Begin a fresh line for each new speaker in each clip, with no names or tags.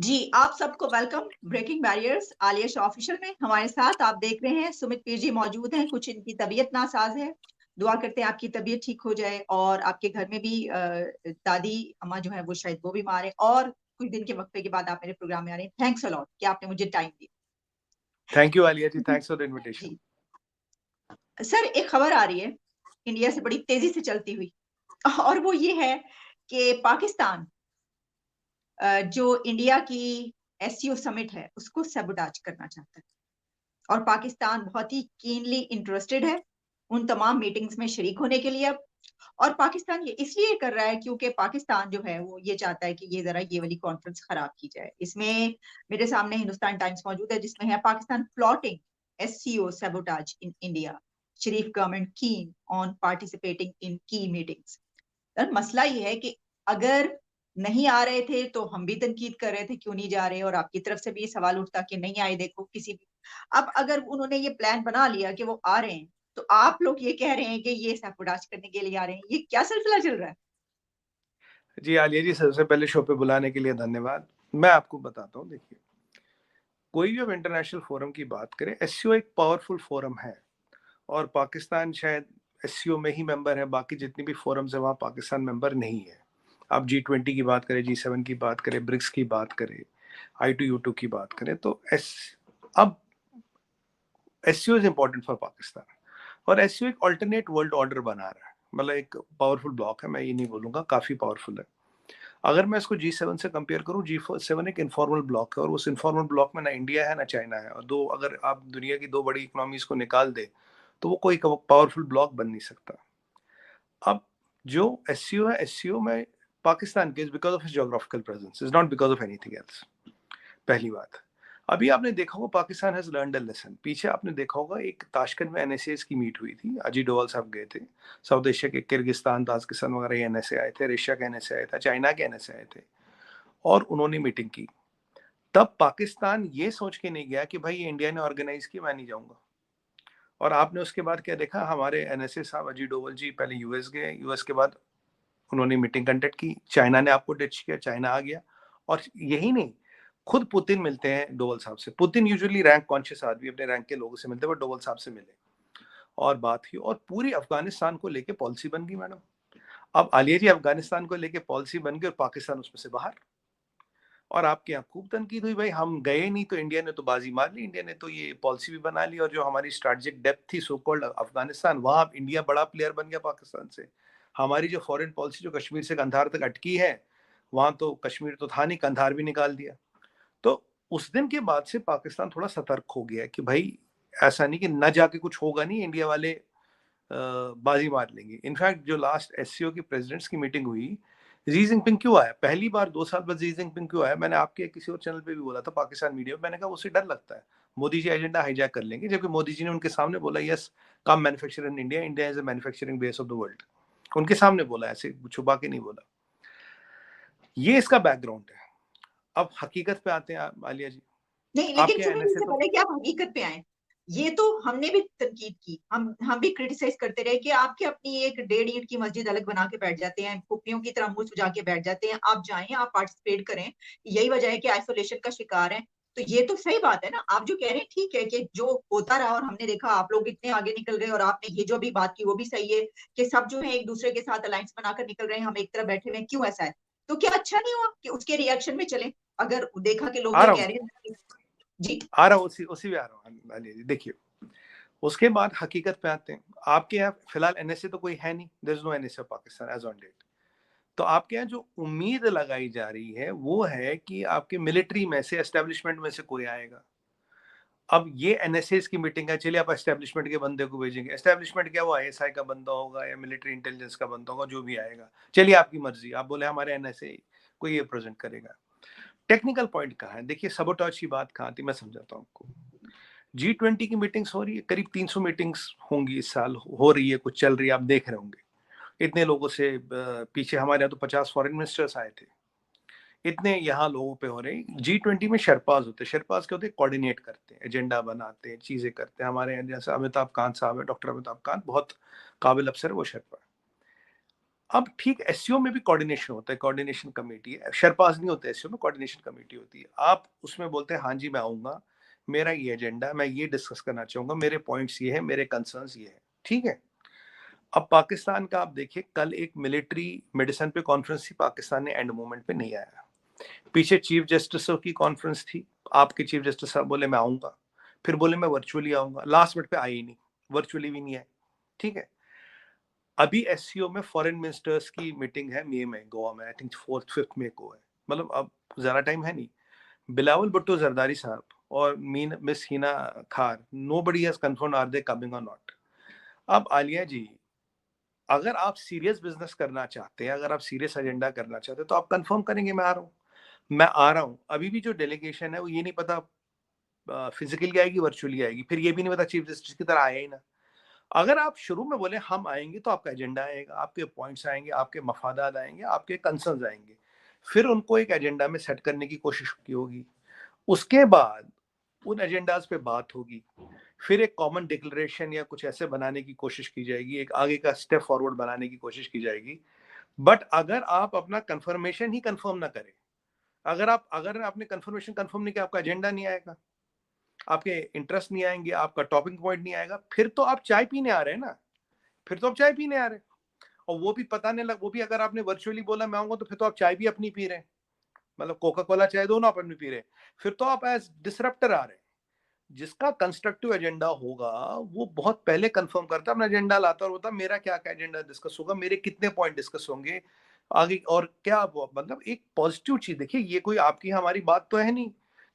जी, आप सबको welcome breaking barriers Aaliya Shah official में। हमारे साथ आप देख रहे हैं सुमित पीर जी मौजूद हैं। कुछ इनकी तबीयत नासाज है, दुआ करते हैं आपकी तबीयत ठीक हो जाए। और आपके घर में भी दादी अम्मा जो है वो शायद वो बीमार है, और कुछ दिन के वक्फे के बाद आप मेरे प्रोग्राम में आ रहे हैं। थैंक्स अ लॉट कि आपने मुझे टाइम दिया।
Thank you Aaliya ji, thanks for the invitation.
जी सर, एक खबर आ रही है इंडिया से बड़ी तेजी से चलती हुई, और वो ये है कि पाकिस्तान जो इंडिया की एससीओ समिट है उसको सबोटाज करना चाहता है। और पाकिस्तान बहुत ही कीनली इंटरेस्टेड है उन तमाम मीटिंग्स में शरीक होने के लिए अब। और पाकिस्तान ये इसलिए कर रहा है क्योंकि पाकिस्तान जो है वो ये चाहता है कि ये जरा ये वाली कॉन्फ्रेंस खराब की जाए। इसमें मेरे सामने हिंदुस्तान टाइम्स मौजूद है जिसमें है Pakistan plotting SCO sabotage in India, Sharif government keen on participating in की मीटिंग्स। मसला ये है कि अगर नहीं आ रहे थे तो हम भी तनकीद कर रहे थे क्यों नहीं जा रहे, और आपकी तरफ से भी ये सवाल उठता कि नहीं आए देखो किसी भी। अब अगर उन्होंने ये प्लान बना लिया कि वो आ रहे हैं, तो आप लोग ये कह रहे हैं कि ये सैबोटाज करने के लिए आ रहे हैं। ये क्या सिलसिला चल रहा है?
जी आलिया जी, सबसे पहले शो पे बुलाने के लिए धन्यवाद। मैं आपको बताता हूँ, देखिए, कोई भी अब इंटरनेशनल फोरम की बात करें, एससीओ एक पावरफुल फोरम है और पाकिस्तान शायद एससीओ में ही मेंबर है, बाकी जितनी भी फोरम्स है वहाँ पाकिस्तान मेंबर नहीं है। आप G20 की बात करें, G7 की बात करें, ब्रिक्स की बात करें, I2U2 की बात करें, तो अब SCO is important for Pakistan. और एससीओ एक अल्टरनेट वर्ल्ड ऑर्डर बना रहा है, मतलब एक पावरफुल ब्लॉक है, मैं ये नहीं बोलूंगा, काफी पावरफुल है। अगर मैं इसको G7 से कंपेयर करूं, G7 एक इनफॉर्मल ब्लॉक है और उस इनफॉर्मल ब्लॉक में ना इंडिया है ना चाइना है, और दो, अगर आप दुनिया की दो बड़ी इकोनॉमीज को निकाल दे तो वो कोई पावरफुल ब्लॉक बन नहीं सकता। अब जो एससीओ है, एससीओ में पाकिस्तान के is because of his geographical presence, is not because of anything else. पहली बात। अभी आपने देखा होगा Pakistan has learned a lesson. पीछे आपने देखा होगा एक ताशकंद में एनएसएस की मीट हुई थी, अजीत डोवाल साहब गए थे, साउथ एशिया के किर्गिस्तान, ताजिकिस्तान वगैरह एनएसए आए थे, रशिया के एनएसए आए थे, चाइना के एनएसए आए थे, और उन्होंने मीटिंग की। तब पाकिस्तान ये सोच के नहीं गया कि भाई ये इंडिया ने ऑर्गेनाइज की, मैं नहीं जाऊंगा। और आपने उसके बाद क्या देखा, हमारे एनएसए साहब अजीत डोवल जी पहले यूएस गए, यूएस के बाद उन्होंने मीटिंग कंडक्ट की, चाइना ने आपको डिच किया, चाइना आ गया। और यही नहीं, खुद पुतिन मिलते हैं डोवल साहब से। पुतिन यूजुअली रैंक कॉन्शियस आदमी, अपने रैंक के लोगों से मिलते हैं, वो डोवल साहब से मिले और बात की, और पूरी अफगानिस्तान को लेके पॉलिसी बन गई मैडम। अब आलिया जी, अफगानिस्तान को लेके पॉलिसी बन गई और पाकिस्तान उसमें से बाहर। और आपके यहाँ खूब तनकीद हुई, भाई हम गए नहीं तो इंडिया ने तो बाजी मार ली, इंडिया ने तो ये पॉलिसी भी बना ली, और जो हमारी स्ट्रेटेजिक डेप्थ थी सो कॉल्ड अफगानिस्तान, वहां इंडिया बड़ा प्लेयर बन गया पाकिस्तान से। हमारी जो फॉरेन पॉलिसी जो कश्मीर से कंधार तक अटकी है, वहां तो कश्मीर तो था नहीं, कंधार भी निकाल दिया। तो उस दिन के बाद से पाकिस्तान थोड़ा सतर्क हो गया कि भाई ऐसा नहीं कि न जाके कुछ होगा नहीं, इंडिया वाले बाजी मार लेंगे। इनफैक्ट जो लास्ट एससीओ की प्रेसिडेंट्स की मीटिंग हुई, जी जिनपिंग क्यों आया पहली बार 2 साल बाद, जी जिनपिंग क्यों आया, मैंने आपके किसी और चैनल पे भी बोला था, पाकिस्तान मीडिया में, मैंने कहा उससे डर लगता है मोदी जी एजेंडा हाईजैक कर लेंगे, जबकि मोदी जी ने उनके सामने बोला yes, come manufacture in India, India is a manufacturing base of the world. उनके सामने बोला, ऐसे छुपा के नहीं बोला। ये इसका बैकग्राउंड है। अब हकीकत पे आते हैं आलिया जी।
नहीं, लेकिन
आपके
सुनिए,
एनएसए
इससे
तो
पहले कि आप हकीकत पे आए, ये तो हमने भी तनकीद की, हम भी क्रिटिसाइज करते रहे कि आपके अपनी एक 1.5 ईंट की मस्जिद अलग बना के बैठ जाते हैं, फुप्पियों की तरह मुंह सुजा के बैठ जाते हैं। आप जाएं, आप पार्टिसिपेट करें, यही वजह है कि आइसोलेशन का शिकार है। तो ये तो सही बात है ना, आप जो कह रहे हैं ठीक है कि जो होता रहा और हमने देखा आप लोग इतने आगे निकल गए, और आपने ये जो भी बात की वो भी सही है कि सब जो है एक दूसरे के साथ अलायंस बनाकर निकल रहे हैं, हम एक तरफ बैठे हुए हैं, क्यों ऐसा है? तो क्या अच्छा नहीं हुआ कि उसके रिएक्शन में चले? अगर देखा कि लोग
आ
ये
रहा
कह
हूँ,
रहे हैं। जी।
आ रहा हूँ, उसी उसी भी आ रहा हूँ आलिया जी। देखिए, उसके बाद हकीकत पे आते हैं। आपके यहाँ फिलहाल एनएसए तो कोई है नहीं, there is no NSA Pakistan as on date. तो आपके यहाँ जो उम्मीद लगाई जा रही है वो है कि आपके मिलिट्री में से, एस्टेब्लिशमेंट में से कोई आएगा। अब ये एनएसएस की मीटिंग है, चलिए आप एस्टेब्लिशमेंट के बंदे को भेजेंगे, एस्टेब्लिशमेंट क्या, वो आईएसआई का बंदा होगा या मिलिट्री इंटेलिजेंस का बंदा होगा, जो भी आएगा, चलिए आपकी मर्जी, आप बोले हमारे एनएसए को ये प्रेजेंट करेगा। टेक्निकल पॉइंट कहाँ है, देखिए सबोटाज की बात कहाँ थी, मैं समझाता हूँ आपको। G20 की मीटिंग्स हो रही है, करीब 300 मीटिंग्स होंगी इस साल, हो रही है, कुछ चल रही है, आप देख रहे होंगे इतने लोगों से। पीछे हमारे यहाँ तो 50 फॉरेन मिनिस्टर्स आए थे, इतने यहाँ लोगों पे हो रहे। G20 में शेरपाज होते हैं, शेरपाज क्या होते हैं, कोऑर्डिनेट करते हैं, एजेंडा बनाते हैं, चीजें करते हैं। हमारे यहाँ जैसे अमिताभ कांत साहब है, डॉक्टर अमिताभ कांत, बहुत काबिल अफसर है वो शेरपा। अब ठीक एसईओ में भी कोऑर्डिनेशन होता है, कोऑर्डिनेशन कमेटी है, शेरपाज नहीं होते एसईओ में, कोऑर्डिनेशन कमेटी होती है। आप उसमें बोलते हैं हाँ जी मैं आऊंगा, मेरा ये एजेंडा, मैं ये डिस्कस करना चाहूंगा, मेरे पॉइंट्स ये है, मेरे कंसर्न्स ये है, ठीक है। अब पाकिस्तान का आप देखिए, कल एक मिलिट्री मेडिसिन पे कॉन्फ्रेंस थी, पाकिस्तान ने एंड मोमेंट पे नहीं आया। पीछे चीफ जस्टिसों की कॉन्फ्रेंस थी, आपके चीफ जस्टिस साहब बोले मैं आऊंगा, फिर बोले मैं वर्चुअली आऊंगा, लास्ट मिनट पे आए ही नहीं, वर्चुअली भी नहीं आए, ठीक है। अभी एससीओ में फॉरेन मिनिस्टर्स की मीटिंग है मई में, गोवा में, आई थिंक 4th 5th मई को है, मतलब अब ज्यादा टाइम है नहीं। बिलावल भुट्टो जरदारी साहब और mean miss Hina Khar, nobody has confirmed are they coming or not. अब आलिया जी, अगर आप सीरियस बिजनेस करना चाहते हैं, अगर आप सीरियस एजेंडा करना चाहते हैं, तो आप कंफर्म करेंगे मैं आ रहा हूँ, मैं आ रहा हूँ। अभी भी जो डेलीगेशन है वो ये नहीं पता फिजिकली आएगी वर्चुअली आएगी, फिर ये भी नहीं पता चीफ जस्टिस की तरह आया ही ना। अगर आप शुरू में बोले हम आएंगे, तो आपका एजेंडा आएगा, आपके पॉइंट्स आएंगे, आपके मफादात आएंगे, आपके कंसर्न्स आएंगे, फिर उनको एक एजेंडा में सेट करने की कोशिश की होगी। उसके बाद उन एजेंडाज पे बात होगी, फिर एक कॉमन डिक्लेरेशन या कुछ ऐसे बनाने की कोशिश की जाएगी, एक आगे का स्टेप फॉरवर्ड बनाने की कोशिश की जाएगी। बट अगर आप अपना कंफर्मेशन ही कंफर्म ना करें, अगर आपने कंफर्मेशन कंफर्म नहीं किया, आपका एजेंडा नहीं आएगा, आपके इंटरेस्ट नहीं आएंगे, आपका टॉपिंग पॉइंट नहीं आएगा, फिर तो आप चाय पीने आ रहे हैं ना, फिर तो आप चाय पीने आ रहे हैं। और वो भी पता नहीं लग, वो भी अगर आपने वर्चुअली बोला मैं आऊंगा, तो फिर तो आप चाय भी अपनी पी रहे हैं, मतलब कोका कोला चाय दोनों आप अपनी पी रहे हैं, फिर तो आप एज डिसरप्टर आ रहे हैं। जिसका कंस्ट्रक्टिव एजेंडा होगा वो बहुत पहले कंफर्म करता, अपना एजेंडा लाता और बोलता मेरा क्या क्या एजेंडा डिस्कस होगा, मेरे कितने पॉइंट डिस्कस होंगे आगे, और क्या मतलब एक पॉजिटिव चीज। देखिए ये कोई आपकी हमारी बात तो है नहीं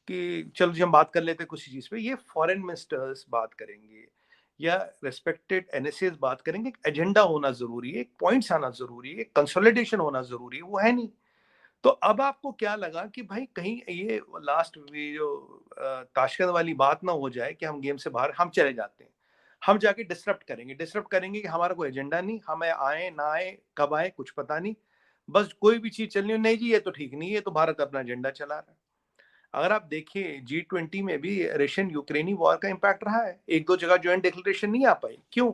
कि चलो जी हम बात कर लेते कुछ चीज पे, ये फॉरेन मिनिस्टर्स बात करेंगे या रेस्पेक्टेड एनएसएस बात करेंगे, एक एजेंडा होना जरूरी है, एक पॉइंट्स आना जरूरी है, एक कंसोलिडेशन होना जरूरी है, वो है नहीं। तो अब आपको क्या लगा कि भाई कहीं ये लास्ट जो ताशकंद वाली बात ना हो जाए कि हम गेम से बाहर हम चले जाते हैं, हम जाके डिसरप्ट करेंगे कि हमारा कोई एजेंडा नहीं, हमें आए ना आए, कब आए कुछ पता नहीं, बस कोई भी चीज चलनी नहीं जी, ये तो ठीक नहीं है, तो भारत अपना एजेंडा चला रहा है। अगर आप देखिए G20 में भी रशियन यूक्रेनी वॉर का इंपैक्ट रहा है, एक दो जगह ज्वाइंट डिक्लेरेशन नहीं आ पाई, क्यों?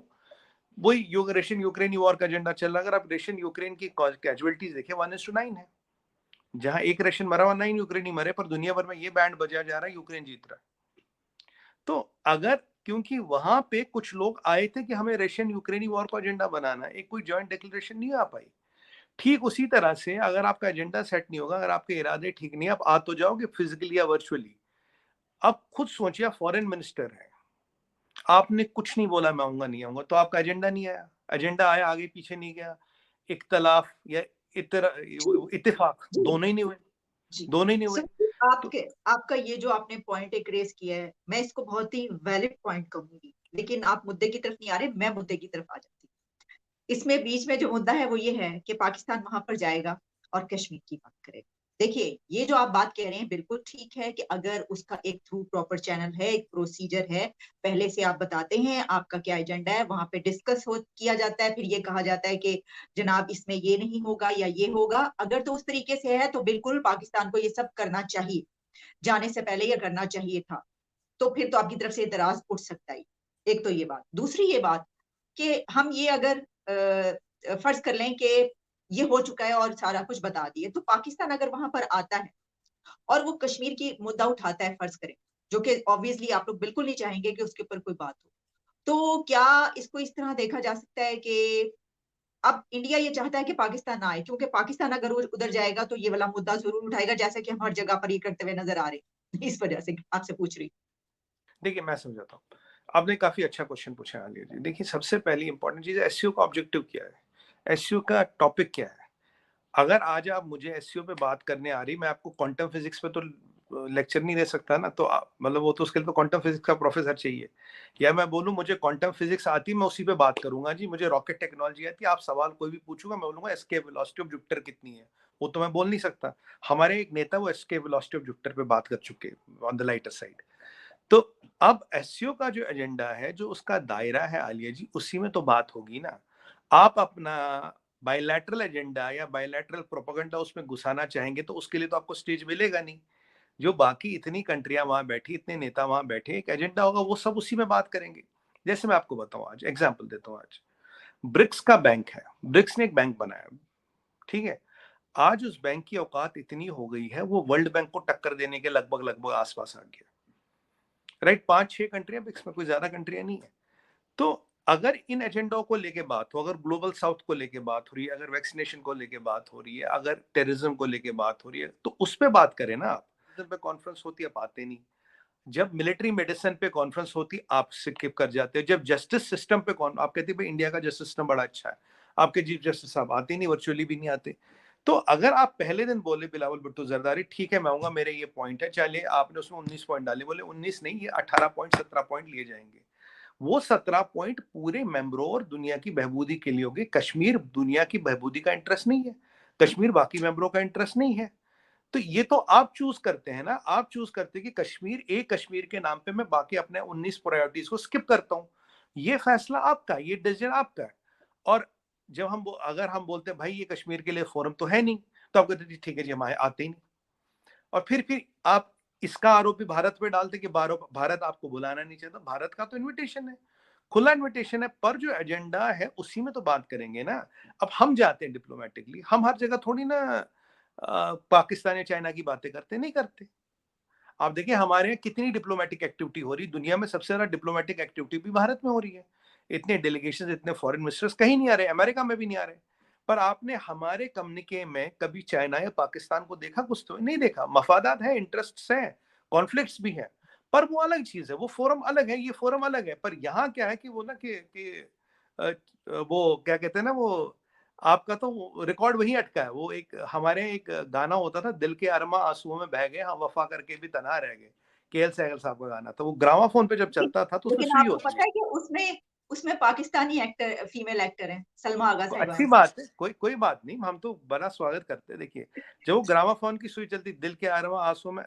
वही रशियन यूक्रेनी वॉर का एजेंडा चल रहा है। अगर आप रशियन यूक्रेन की कैजुअलिटीज देखें 1:9 है, जहां एक रशियन मरा हुआ 9 यूक्रेनी मरे, पर दुनिया भर में ये बैंड बजा जा रहा है यूक्रेन जीत रहा है। तो अगर, क्योंकि वहां पे कुछ लोग आए थे कि हमें रशियन यूक्रेनी वॉर को एजेंडा बनाना है, एक कोई जॉइंट डिक्लेरेशन नहीं आ पाई। ठीक उसी तरह से अगर आपका एजेंडा सेट नहीं होगा, अगर आपके इरादे ठीक नहीं, आप आ तो जाओगे फिजिकली या वर्चुअली। अब खुद सोचिए, फॉरेन मिनिस्टर है, आपने कुछ नहीं बोला मैं आऊंगा नहीं आऊंगा, तो आपका एजेंडा नहीं आया, एजेंडा आया आगे पीछे नहीं गया, इख्तलाफ या इत्तेफाक
जी
दोनों ही नहीं हुए,
जी।
दोनों ही नहीं हुए।
सर,
तो
आपके आपका ये जो आपने पॉइंट एक रेस किया है, मैं इसको बहुत ही वैलिड पॉइंट कहूंगी, लेकिन आप मुद्दे की तरफ नहीं आ रहे, मैं मुद्दे की तरफ आ जाती हूँ। इसमें बीच में जो मुद्दा है वो ये है कि पाकिस्तान वहां पर जाएगा और कश्मीर की बात करेगा। देखिए, ये जो आप बात कह रहे हैं बिल्कुल ठीक है कि अगर उसका एक थ्रू प्रॉपर चैनल है, एक प्रोसीजर है, पहले से आप बताते हैं आपका क्या एजेंडा है, वहां पे डिस्कस हो किया जाता है, फिर ये कहा जाता है कि जनाब इसमें ये नहीं होगा या ये होगा। अगर तो उस तरीके से है तो बिल्कुल पाकिस्तान को ये सब करना चाहिए, जाने से पहले ये करना चाहिए था। तो फिर तो आपकी तरफ से इतराज उठ सकता है। एक तो ये बात, दूसरी ये बात कि हम ये अगर फर्ज कर लें कि ये हो चुका है और सारा कुछ बता दिए, तो पाकिस्तान अगर वहां पर आता है और वो कश्मीर की मुद्दा उठाता है, फर्ज करें, जो कि ऑब्वियसली आप लोग बिल्कुल नहीं चाहेंगे कि उसके ऊपर कोई बात हो, तो क्या इसको इस तरह देखा जा सकता है कि अब इंडिया ये चाहता है कि पाकिस्तान ना आए, क्योंकि पाकिस्तान अगर उधर जाएगा तो ये वाला मुद्दा जरूर उठाएगा, जैसे कि हम हर जगह पर ये करते हुए नजर आ रहे हैं। इस वजह से आपसे पूछ रही
देखिए मैं समझाता हूँ, आपने काफी अच्छा क्वेश्चन पूछा है आलिया जी। देखिए सबसे पहली इंपॉर्टेंट चीज है, एसईओ का ऑब्जेक्टिव क्या है, एसईओ का टॉपिक क्या है। अगर आज आप मुझे एसईओ पे बात करने आ रही, मैं आपको क्वांटम फिजिक्स पे तो लेक्चर नहीं दे सकता ना, तो मतलब वो तो उसके लिए तो क्वांटम फिजिक्स का प्रोफेसर चाहिए। या मैं बोलूं मुझे क्वांटम फिजिक्स आती, मैं उसी पे बात करूंगा जी, मुझे रॉकेट टेक्नोलॉजी आती, आप सवाल कोई भी पूछूंगा मैं बोलूंगा एस्केप वेलोसिटी ऑफ जुपिटर कितनी है, वो तो मैं बोल नहीं सकता। हमारे एक नेता वो एस्केप वेलोसिटी ऑफ जुपिटर पे बात कर चुके हैं ऑन द लाइटर साइड। तो अब एसईओ का जो एजेंडा है, जो उसका दायरा है आलिया जी, उसी में तो बात होगी ना। आप अपना बायलैटरल एजेंडा या बायलैटरल प्रोपेगेंडा उसमें घुसाना चाहेंगे, तो उसके लिए तो आपको स्टेज मिलेगा नहीं। जो बाकी इतनी कंट्रियां वहां बैठी, इतने नेता वहां बैठे, एक एजेंडा होगा, वो सब उसी में बात करेंगे। जैसे मैं आपको बताऊं, आज एग्जाम्पल देता हूँ, आज ब्रिक्स का बैंक है, ब्रिक्स ने एक बैंक बनाया, ठीक है। आज उस बैंक की औकात इतनी हो गई है, वो वर्ल्ड बैंक को टक्कर देने के लगभग लगभग आसपास आ गया, राइट। 5-6 कंट्रियां ब्रिक्स में, कोई ज्यादा कंट्रियां नहीं है। तो अगर इन एजेंडाओं को लेके बात हो, अगर ग्लोबल साउथ को लेके बात हो रही है, अगर वैक्सीनेशन को लेके बात हो रही है, अगर टेररिज्म को लेके बात हो रही है, तो उस पे बात करें ना। आप पे कॉन्फ्रेंस होती है, आप आते नहीं। जब मिलिट्री मेडिसिन पे कॉन्फ्रेंस होती, आप स्किप कर जाते हो। जब जस्टिस सिस्टम पे आप कहते हैं इंडिया का जस्टिस सिस्टम बड़ा अच्छा है, आपके चीफ जस्टिस साहब आते नहीं, वर्चुअली भी नहीं आते। तो अगर आप पहले दिन बोले बिलावल भुट्टो जरदारी ठीक है मैं आऊंगा, मेरे ये पॉइंट है, चलिए आपने उसमें 19 पॉइंट डाले, बोले 19 नहीं, ये 18 पॉइंट 17 पॉइंट लिए जाएंगे। वो 17 पॉइंट पूरे मेंबरों और दुनिया की बहबूदी के लिए होगी। कश्मीर दुनिया की बहबूदी का इंटरेस्ट नहीं है, कश्मीर बाकी मेंबरों का इंटरेस्ट नहीं है। तो ये तो आप चूज करते हैं ना, आप चूज करते हैं कि कश्मीर, एक कश्मीर के नाम पे मैं बाकी अपने 19 प्रायोरिटीज को स्किप करता हूं। ये फैसला आपका, ये डिसीजन आपका है। और जब हम अगर हम बोलते हैं भाई ये कश्मीर के लिए फोरम तो है नहीं, तो आप कहते हैं ठीक है जी हम आते ही नहीं। और फिर आप इसका आरोप भी भारत पे डालते कि भारत आपको बुलाना नहीं चाहता। भारत का तो इन्विटेशन है, खुला इन्विटेशन है, पर जो एजेंडा है उसी में तो बात करेंगे ना। अब हम जाते हैं डिप्लोमेटिकली, हम हर जगह थोड़ी ना पाकिस्तान या चाइना की बातें करते, नहीं करते। आप देखिए हमारे यहाँ कितनी डिप्लोमेटिक एक्टिविटी हो रही है, दुनिया में सबसे ज्यादा डिप्लोमेटिक एक्टिविटी भी भारत में हो रही है। इतने डेलीगेशन, इतने फॉरेन मिनिस्टर्स कहीं नहीं आ रहे, अमेरिका में भी नहीं आ रहे। पर आपने हमारे कम्युनिके में कभी चाइना या पाकिस्तान को देखा? कुछ तो नहीं देखा। मफादात है, इंटरेस्ट है, कॉन्फ्लिक्ट्स भी है, पर वो अलग चीज है, वो फोरम अलग है, ये फोरम अलग है। पर यहाँ क्या है कि वो ना कि वो क्या कहते हैं ना, वो आपका तो रिकॉर्ड वही अटका है। वो एक हमारे एक गाना होता था, दिल के अरमा आंसुओं में बह गए, हम वफा करके भी तन्हा रह गए, केएल सहगल साहब का गाना। तो वो ग्रामाफोन पे जब चलता था तो उसमें
लेकिन
सुई
आपको
होती
पता
है।
है कि उसमें उसमें पाकिस्तानी एक्टर, फीमेल एक्टर है, सलमा आगा
तो
साहिबा।
अच्छी बात है, कोई कोई बात नहीं, हम तो बड़ा स्वागत करते हैं। देखिए जब वो ग्रामाफोन की सुई चलती, दिल के अरमा आंसुओं में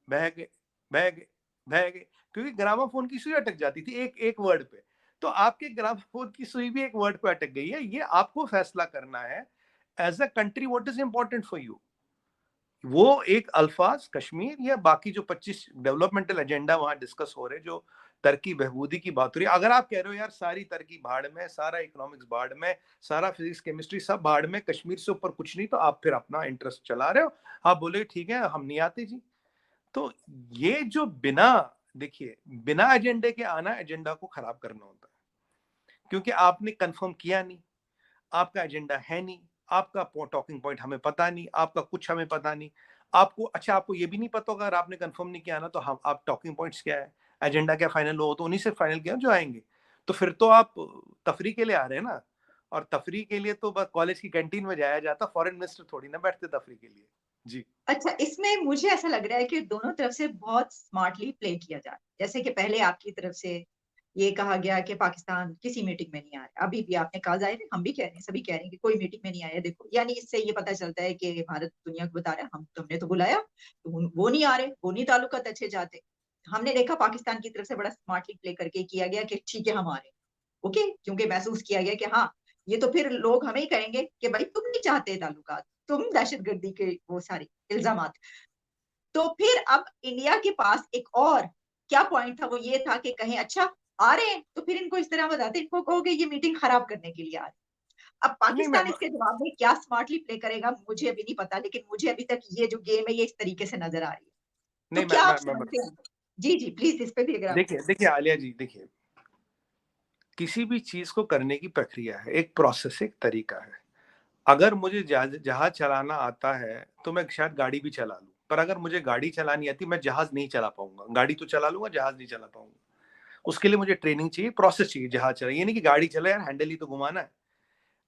बह गए, बह गए, बह गए, क्योंकि ग्रामाफोन की सुई अटक जाती थी एक एक वर्ड पे। तो आपके ग्रामाफोन की सुई भी एक वर्ड पे अटक गई है। ये आपको फैसला करना है as a country, what is important for you. वो एक अल्फाज कश्मीर या बाकी जो 25 डेवलपमेंटल एजेंडा वहां डिस्कस हो रहे, जो तरक्की बहबूदी की बात हो रही है, अगर आप कह रहे हो यार सारी तरक्की भाड़ में, सारा इकोनॉमिक्स भाड़ में, सारा फिजिक्स केमिस्ट्री सब भाड़ में, कश्मीर से ऊपर कुछ नहीं, तो आप फिर अपना इंटरेस्ट चला रहे हो। आप बोले ठीक है हम नहीं आते जी। तो ये जो बिना, देखिए बिना एजेंडे के आना एजेंडा को खराब करना होता है, क्योंकि आपने कंफर्म किया नहीं, आपका एजेंडा है नहीं, आपका टॉकिंग पॉइंट हमें पता नहीं, आपका कुछ हमें पता नहीं। आपको अच्छा, आपको ये भी नहीं पता होगा, अगर आपने कंफर्म नहीं किया ना, तो हम आप टॉकिंग पॉइंट्स क्या है, एजेंडा क्या फाइनल हो, तो उन्हीं से फाइनल किया जो आएंगे। तो फिर तो आप तफरी के लिए आ रहे हैं ना, और तफरी के लिए तो बस कॉलेज की कैंटीन में जाया जाता, फॉरेन मिनिस्टर थोड़ी ना बैठते तफरी के लिए जी।
अच्छा, इसमें मुझे ऐसा लग रहा है कि दोनों तरफ से बहुत स्मार्टली प्ले किया जा रहा है। जैसे कि पहले आपकी तरफ से ये कहा गया कि पाकिस्तान किसी मीटिंग में नहीं आया, अभी भी आपने कहा, जाहिर है हम भी कह रहे हैं, सभी कह रहे हैं कि कोई मीटिंग में नहीं आया। देखो, यानी इससे ये पता चलता है कि भारत दुनिया को बता रहा है हम तुमने तो बुलाया, तो वो नहीं आ रहे, वो नहीं ताल्लुकात अच्छे जाते। हमने देखा पाकिस्तान की तरफ से बड़ा स्मार्टली प्ले करके किया गया कि ठीक है हम आ रहे हैं, ओके, क्योंकि महसूस किया गया कि हाँ, ये तो फिर लोग हमें ही कहेंगे कि भाई तुम नहीं चाहते ताल्लुकात, तुम दहशतगर्दी के वो सारे इल्जामात। तो फिर अब इंडिया के पास एक और क्या पॉइंट था, वो ये था कि कहें अच्छा आ रहे हैं तो फिर इनको इस तरह बताते, इनको कहोगे ये मीटिंग खराब करने के लिए आ रहे हैं। अब
नहीं
पाकिस्तान इसके जवाब में क्या स्मार्टली प्ले करेगा मुझे अभी नहीं पता, लेकिन मुझे अभी तक ये जो गेम है ये इस तरीके से नजर आ रही है। तो
नहीं
क्या आप
मैं
समझते हैं? जी जी प्लीज इस पे भी अगर आप।
देखिए देखिए आलिया जी, देखिए किसी भी चीज को करने की प्रक्रिया है, एक प्रोसेस, एक तरीका है। अगर मुझे जहाज चलाना आता है तो मैं शायद गाड़ी भी चला लूं, पर अगर मुझे गाड़ी चलानी आती, मैं जहाज नहीं चला पाऊंगा। गाड़ी तो चला लूंगा, जहाज नहीं चला पाऊंगा। उसके लिए मुझे ट्रेनिंग चाहिए, प्रोसेस चाहिए जहाज चला। ये नहीं कि गाड़ी चले यार, हैंडल ही तो घुमाना है।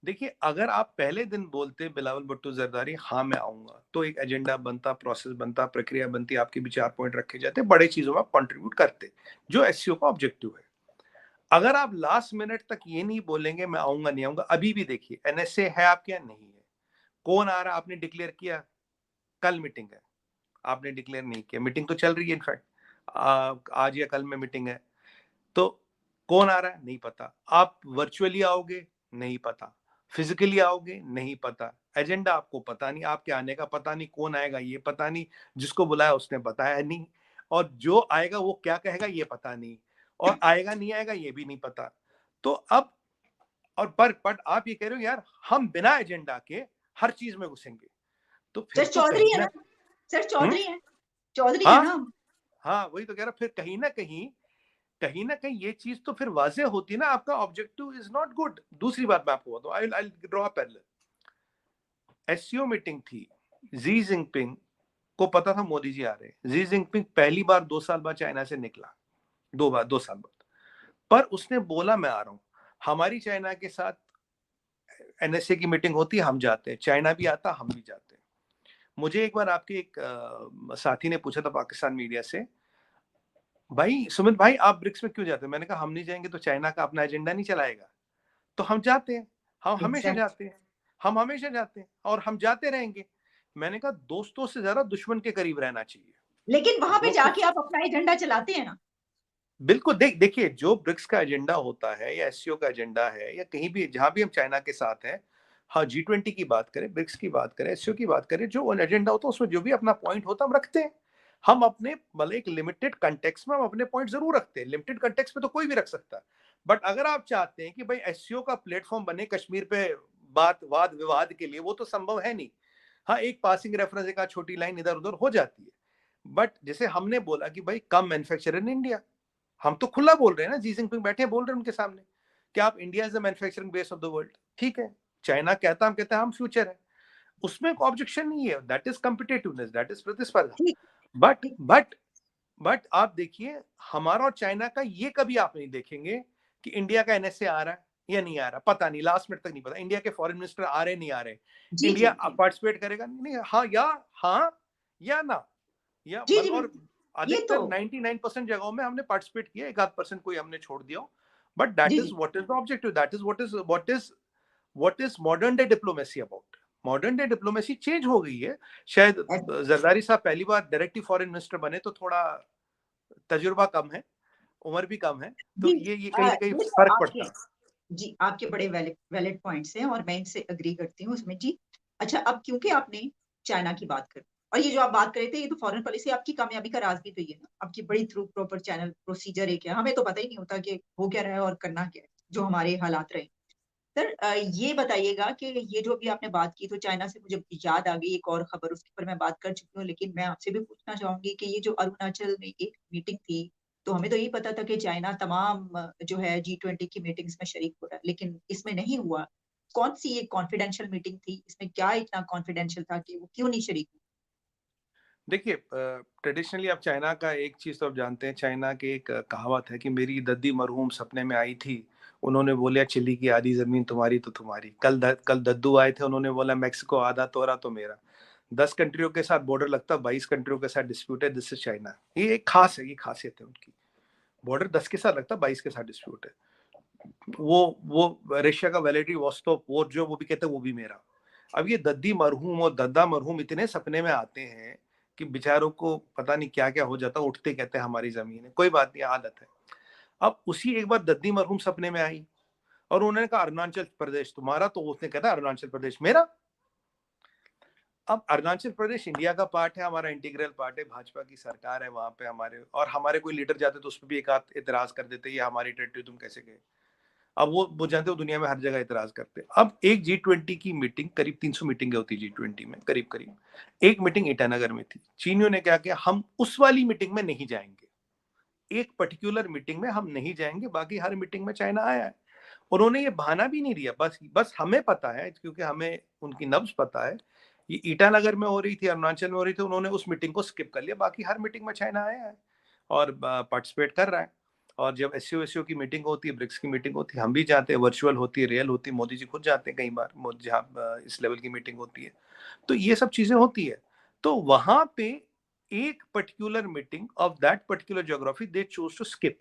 देखिए अगर आप पहले दिन बोलते बिलावल भुट्टो जरदारी हाँ मैं आऊंगा, तो एक एजेंडा बनता, प्रोसेस बनता, प्रक्रिया बनती, आपके भी 4 पॉइंट रखे जाते, बड़े चीजों में आप कंट्रीब्यूट करते, जो एससीओ का ऑब्जेक्टिव है। अगर आप लास्ट मिनट तक ये नहीं बोलेंगे मैं आऊंगा नहीं आऊंगा, अभी भी देखिए एनएसए है आपके यहाँ नहीं है, कौन आ रहा, आपने डिक्लेयर किया, कल मीटिंग है, आपने डिक्लेयर नहीं किया, मीटिंग तो चल रही है इनफैक्ट, आज या कल में मीटिंग है, तो कौन आ रहा है नहीं पता। आप वर्चुअली आओगे नहीं पता, फिजिकली आओगे नहीं पता, एजेंडा आपको पता नहीं, आपके आने का पता नहीं, कौन आएगा ये पता नहीं, जिसको बुलाया उसने बताया नहीं, और जो आएगा वो क्या कहेगा ये पता नहीं, और आएगा नहीं आएगा ये भी नहीं पता। तो अब और पर आप ये कह रहे हो यार हम बिना एजेंडा के हर चीज में घुसेंगे, तो फिर
सर
तो
चौधरी
कहीं
है
ना
ना, सर चौधरी है, चौधरी है
हाँ
ना हम।
हाँ वही तो कह रहा, फिर कहीं ना कहीं ये चीज तो फिर वाजे होती है ना, आपका ऑब्जेक्टिव इज नॉट गुड। दूसरी बात मैं आपको बताऊं, I draw parallel. SCO meeting थी, जी जिनपिंग को पता था मोदी जी आ रहे हैं। जी जिनपिंग पहली बार 2 साल बाद चाइना से निकला, 2 साल बाद, पर उसने बोला मैं आ रहा हूं। हमारी चाइना के साथ एनएसए की मीटिंग होती है, हम जाते हैं, चाइना भी आता, हम भी जाते हैं। मुझे एक बार आपके एक साथी ने पूछा था पाकिस्तान मीडिया से, भाई सुमित भाई आप ब्रिक्स में क्यों जाते हैं? मैंने कहा हम नहीं जाएंगे तो चाइना का अपना एजेंडा नहीं चलाएगा, तो हम जाते हैं, हम हमेशा
एग्जैक्ट।
जाते हैं, हम हमेशा जाते हैं और हम जाते रहेंगे। मैंने कहा दोस्तों से ज्यादा दुश्मन के करीब रहना चाहिए।
लेकिन वहां पे
दोस्तों,
जाके आप अपना एजेंडा चलाते हैं ना।
बिल्कुल, देखिए जो ब्रिक्स का एजेंडा होता है या एससीओ का एजेंडा है या कहीं भी जहां भी हम चाइना के साथ हैं, हाँ G20 की बात करें, ब्रिक्स की बात करें, एससीओ की बात करें, जो एजेंडा होता है उसमें जो भी अपना पॉइंट होता है हम रखते हैं। हम अपने मतलब एक लिमिटेड कंटेक्स्ट में हम अपने पॉइंट जरूर रखते हैं, लिमिटेड कंटेक्स्ट में तो कोई भी रख सकता है। बट अगर आप चाहते हैं कि भाई एससीओ का प्लेटफॉर्म बने कश्मीर पे बात वाद विवाद के लिए, वो तो संभव है नहीं। हाँ एक पासिंग रेफरेंस, एक छोटी लाइन इधर उधर हो जाती है, बट जैसे हमने बोला कि भाई कम मैन्युफैक्चर इन इंडिया, हम तो खुला बोल रहे हैं ना, जी जिनपिंग बैठे बोल रहे हैं उनके सामने कि आप India is the manufacturing base of the world. ठीक है, चाइना कहता, हम कहते हैं हम फ्यूचर है, उसमें कोई ऑब्जेक्शन नहीं है, that is competitiveness, that is प्रतिस्पर्धा।
ठीक।
बट
ठीक।
बट बट आप देखिए हमारा और चाइना का ये कभी आप नहीं देखेंगे कि इंडिया का एनएसए आ रहा है या नहीं आ रहा, पता नहीं, लास्ट मिनट तक नहीं पता इंडिया के फॉरेन मिनिस्टर आ रहे नहीं आ रहे,
जी जी
इंडिया
जी
पार्टिसिपेट करेगा नहीं, हाँ या ना, या
जी
मतलब
जी
और
बिल्कुल। ये तो।
अधिकतर 99% जगहों में हमने पार्टिसिपेट किया, 1-8% कोई हमने छोड़ दिया, बट दैट
जी
इज
जी
what is the objective, that is what is modern day diplomacy about. Modern day diplomacy change हो गई है। शायद जरदारी साहब पहली बार डायरेक्टली फॉरेन मिनिस्टर बने तो थोड़ा तजुर्बा कम है, उम्र भी कम है,
जी।
तो ये कहीं ना कहीं
ये तो
फर्क
आपके,
पड़ता है।
जी आपके बड़े वैलिड वैलिड पॉइंट्स हैं और मैं इनसे अग्री करती हूँ उसमें जी। अच्छा, अब क्योंकि आपने चाइना की बात करी और ये जो आप बात कर रहे थे, ये तो फॉरेन पॉलिसी आपकी कामयाबी का राज भी तो ये ना, आपकी बड़ी थ्रू प्रॉपर चैनल प्रोसीजर एक है, हमें तो पता ही नहीं होता कि हो क्या रहा है और करना क्या है, जो हमारे हालात रहे। सर ये बताइएगा कि ये जो अभी आपने बात की तो चाइना से मुझे याद आ गई एक और खबर, उसके ऊपर मैं बात कर चुकी हूँ, लेकिन मैं आपसे भी पूछना चाहूंगी कि ये जो अरुणाचल में एक मीटिंग थी, तो हमें तो यही पता था कि चाइना तमाम जो है G20 की मीटिंग्स में शरीक हो रहा है, लेकिन इसमें नहीं हुआ। कौन सी ये कॉन्फिडेंशियल मीटिंग थी, इसमें क्या इतना कॉन्फिडेंशियल था कि वो क्यों नहीं शरीक हुआ?
देखिए ट्रेडिशनली आप चाइना का एक चीज तो आप जानते हैं, चाइना की एक कहावत है कि मेरी दद्दी मरहूम सपने में आई थी, उन्होंने बोला चिली की आधी जमीन तुम्हारी तो तुम्हारी। कल दद्दू आए थे, उन्होंने बोला मैक्सिको आधा तोरा तो मेरा। 10 कंट्रियों के साथ बॉर्डर लगता, 22 कंट्रियों के साथ डिस्प्यूट है, दिस इज चाइना। ये एक खास है, ये खासियत है उनकी। बॉर्डर 10 के साथ लगता, 22 के साथ डिस्प्यूट है। वो रशिया का वैलेडी वॉस्टोक, वो जो वो भी कहते हैं वो भी मेरा। अब ये दद्दी मरहूम और दद्दा मरहूम इतने सपने में आते हैं कि बेचारों को पता नहीं क्या क्या हो जाता, उठते कहते हैं हमारी जमीन है, कोई बात नहीं, आदत है। अब उसी एक बार दद्दी मरहूम सपने में आई और उन्होंने कहा अरुणाचल प्रदेश तुम्हारा, तो उसने कहता अरुणाचल प्रदेश मेरा। अब अरुणाचल प्रदेश इंडिया का पार्ट है, हमारा इंटीग्रल पार्ट है, भाजपा की सरकार है वहां पे हमारे, और हमारे कोई लीडर जाते तो उस पर भी एक आध एतराज कर देते, ये हमारी टेरिटरी तुम कैसे गए। अब वो जानते हो दुनिया में हर जगह इतराज करते हैं। अब एक G20 की मीटिंग, करीब 300 मीटिंगें होती है G20 में, करीब करीब एक मीटिंग ईटानगर में थी। चीनियों ने क्या किया, हम उस वाली मीटिंग में नहीं जाएंगे, एक पर्टिकुलर मीटिंग में हम नहीं जाएंगे, बाकी हर मीटिंग में चाइना आया है। उन्होंने ये बहाना भी नहीं दिया, बस हमें पता है, क्योंकि हमें उनकी नब्ज पता है, ये ईटानगर में हो रही थी, अरुणाचल में हो रही थी, उन्होंने उस मीटिंग को स्किप कर लिया, बाकी हर मीटिंग में चाइना आया है और पार्टिसिपेट कर रहा है। और जब एससीओ की मीटिंग होती है, ब्रिक्स की मीटिंग होती है, हम भी जाते हैं, वर्चुअल होती है, रियल होती है, मोदी जी खुद जाते हैं कई बार जहाँ इस लेवल की मीटिंग होती है, तो ये सब चीजें होती है। तो वहां पे एक particular meeting of that particular geography they choose to skip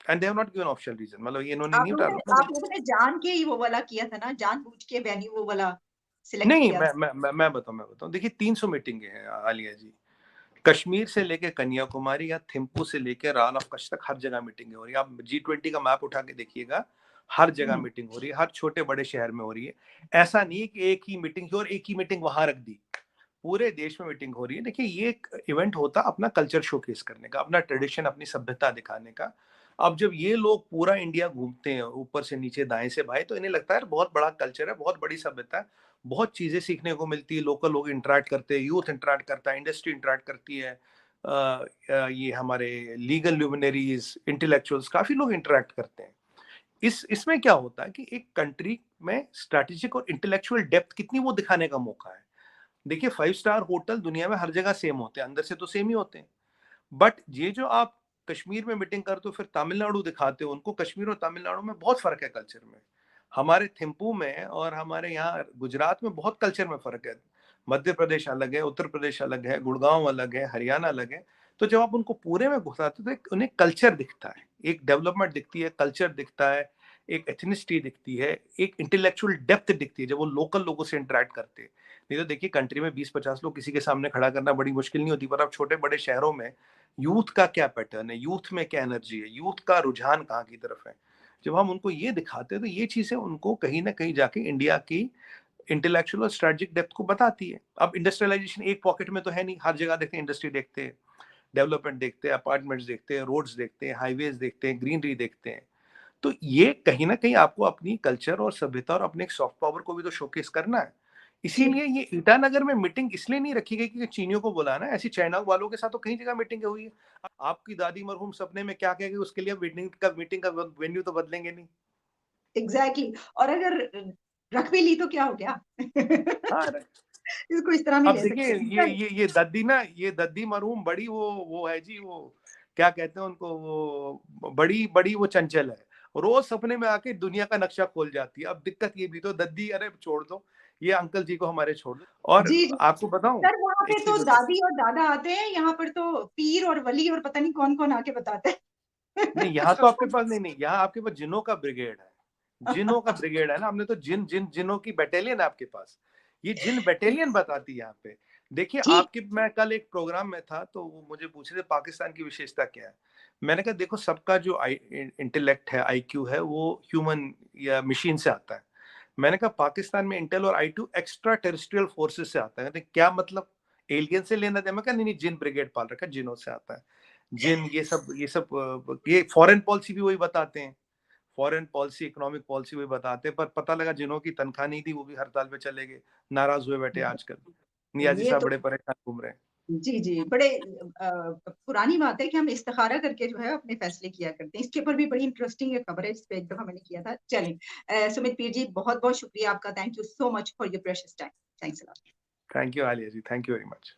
and they have not given official reason, मतलब ये इन्होंने नहीं डाला।
आप लोगों ने जान के ही वो वाला किया था ना, जानबूझ के वेन्यू वो वाला सिलेक्ट
नहीं,
किया था।
मैं बताऊं, देखिए 300 मीटिंगें हैं आलिया जी, कश्मीर से लेके कन्याकुमारी या थिम्पू से लेके रान ऑफ कच्छ तक हर जगह मीटिंग हो रही है। आप G20 का मैप उठा के देखिएगा, हर जगह
हम्म।
मीटिंग हो रही है, हर छोटे बड़े शहर में हो रही है। ऐसा नहीं है कि एक ही मीटिंग और एक ही मीटिंग वहां रख दी, पूरे देश में मीटिंग हो रही है। देखिए ये एक इवेंट होता अपना कल्चर शोकेस करने का, अपना ट्रेडिशन, अपनी सभ्यता दिखाने का। अब जब ये लोग पूरा इंडिया घूमते हैं ऊपर से नीचे दाएं से बाएं, तो इन्हें लगता है यार बहुत बड़ा कल्चर है, बहुत बड़ी सभ्यता है, बहुत चीजें सीखने को मिलती है, लोकल लोग इंटरेक्ट करते हैं, यूथ इंटरेक्ट करता है, इंडस्ट्री इंटरेक्ट करती है, ये हमारे लीगल ल्यूमिनरीज, इंटेलेक्चुअल्स, काफी लोग इंटरेक्ट करते हैं। इसमें क्या होता है कि एक कंट्री में स्ट्रैटेजिक और इंटेलेक्चुअल डेप्थ कितनी, वो दिखाने का मौका है। देखिए 5 स्टार होटल दुनिया में हर जगह सेम होते हैं, अंदर से तो सेम ही होते हैं, बट ये जो आप कश्मीर में मीटिंग करते हो फिर तमिलनाडु दिखाते हो उनको, कश्मीर और तमिलनाडु में बहुत फर्क है कल्चर में। हमारे थिम्पू में और हमारे यहाँ गुजरात में बहुत कल्चर में फर्क है। मध्य प्रदेश अलग है, उत्तर प्रदेश अलग है, गुड़गांव अलग है, हरियाणा अलग है। तो जब आप उनको पूरे में घुसाते हो तो उन्हें कल्चर दिखता है, एक डेवलपमेंट दिखती है, कल्चर दिखता है, एक एथनिसिटी दिखती है, एक इंटेलेक्चुअल डेप्थ दिखती है जब वो लोकल लोगों से इंटरेक्ट करते हैं। नहीं तो देखिए कंट्री में 20-50 लोग किसी के सामने खड़ा करना बड़ी मुश्किल नहीं होती, पर आप छोटे बड़े शहरों में यूथ का क्या पैटर्न है, यूथ में क्या एनर्जी है, यूथ का रुझान कहाँ की तरफ है, जब हम उनको ये दिखाते हैं तो ये चीजें उनको कहीं ना कहीं जाके इंडिया की इंटेलेक्चुअल और स्ट्रेटेजिक डेप्थ को बताती है। अब इंडस्ट्रियलाइजेशन एक पॉकेट में तो है नहीं, हर जगह देखते हैं, इंडस्ट्री देखते हैं, डेवलपमेंट देखते हैं, अपार्टमेंट्स देखते हैं, रोड्स देखते हैं, हाईवेज देखते हैं, ग्रीनरी देखते हैं। तो ये कहीं ना कहीं आपको अपनी कल्चर और सभ्यता और अपने एक सॉफ्ट पावर को भी तो शोकेस करना है।
जी
इसीलिए ये ईटानगर में मीटिंग इसलिए नहीं रखी गई कि चीनियों को बुलाना है, ऐसी चाइना वालों के साथ तो कई जगह मीटिंग हुई है। आपकी दादी मरहूम सपने में क्या कहेगी, उसके लिए मीटिंग का वेन्यू तो बदलेंगे नहीं।
एग्जैक्टली। और अगर रख भी ली तो क्या हो गया?
हाँ,
इसको इस तरह भी
अब
ले
देखिए
सकते हैं।
ये दद्दी ना, ये दद्दी मरहूम बड़ी वो है जी, वो क्या कहते हैं उनको, वो बड़ी बड़ी वो चंचल है, रोज सपने में आके दुनिया का नक्शा खोल जाती है। अब दिक्कत ये भी तो दद्दी, अरे छोड़ दो, ये अंकल जी को हमारे छोड़ दो। और
जी, जी।
आपको बताऊं
सर वहाँ पे
एक
तो
चीज बताऊं,
दादी और दादा आते हैं, यहाँ पर तो पीर और वली और पता नहीं कौन-कौन आके बताते
नहीं यहाँ तो आपके पास नहीं, यहाँ आपके पास जिनों का ब्रिगेड है, जिनों का ब्रिगेड है ना, हमने तो जिनों की बैटेलियन है आपके पास, ये जिन बैटेलियन बताती है यहाँ पे। देखिए
जी,
आपके, मैं कल एक प्रोग्राम में था तो वो मुझे पूछ रहे थे पाकिस्तान की विशेषता क्या है। मैंने कहा देखो सबका जो इंटेलेक्ट है, आईक्यू है, वो ह्यूमन या मशीन से आता है। मैंने कहा पाकिस्तान में इंटेल और आई2 एक्स्ट्रा टेरेस्ट्रियल फोर्सेस से आता है। कहते क्या मतलब, एलियन से लेना देना? मैं कहा नहीं नहीं, जिन ब्रिगेड पाल रखा है, जिनों से आता है। जिन ये फॉरेन पॉलिसी भी वही बताते हैं, फॉरेन पॉलिसी, इकोनॉमिक पॉलिसी वही बताते हैं, पर पता लगा जिन्हों की तनख्वाह नहीं थी वो भी हड़ताल पे चले गए, नाराज हुए बैठे आजकल, नियाजी
ये
साहब
तो
बड़े परेशान घूम रहे हैं।
जी, जी, बड़े पुरानी बात है कि हम इस्तिखारा करके जो है अपने फैसले किया करते हैं। इसके ऊपर भी बड़ी इंटरेस्टिंग एक खबर है, इस पे एक दफ़ा मैंने किया था। चलें सुमित पीर जी बहुत-बहुत शुक्रिया आपका। Thank you so much for your precious time. Thanks a lot.
Thank you Aaliya ji, thank you very much.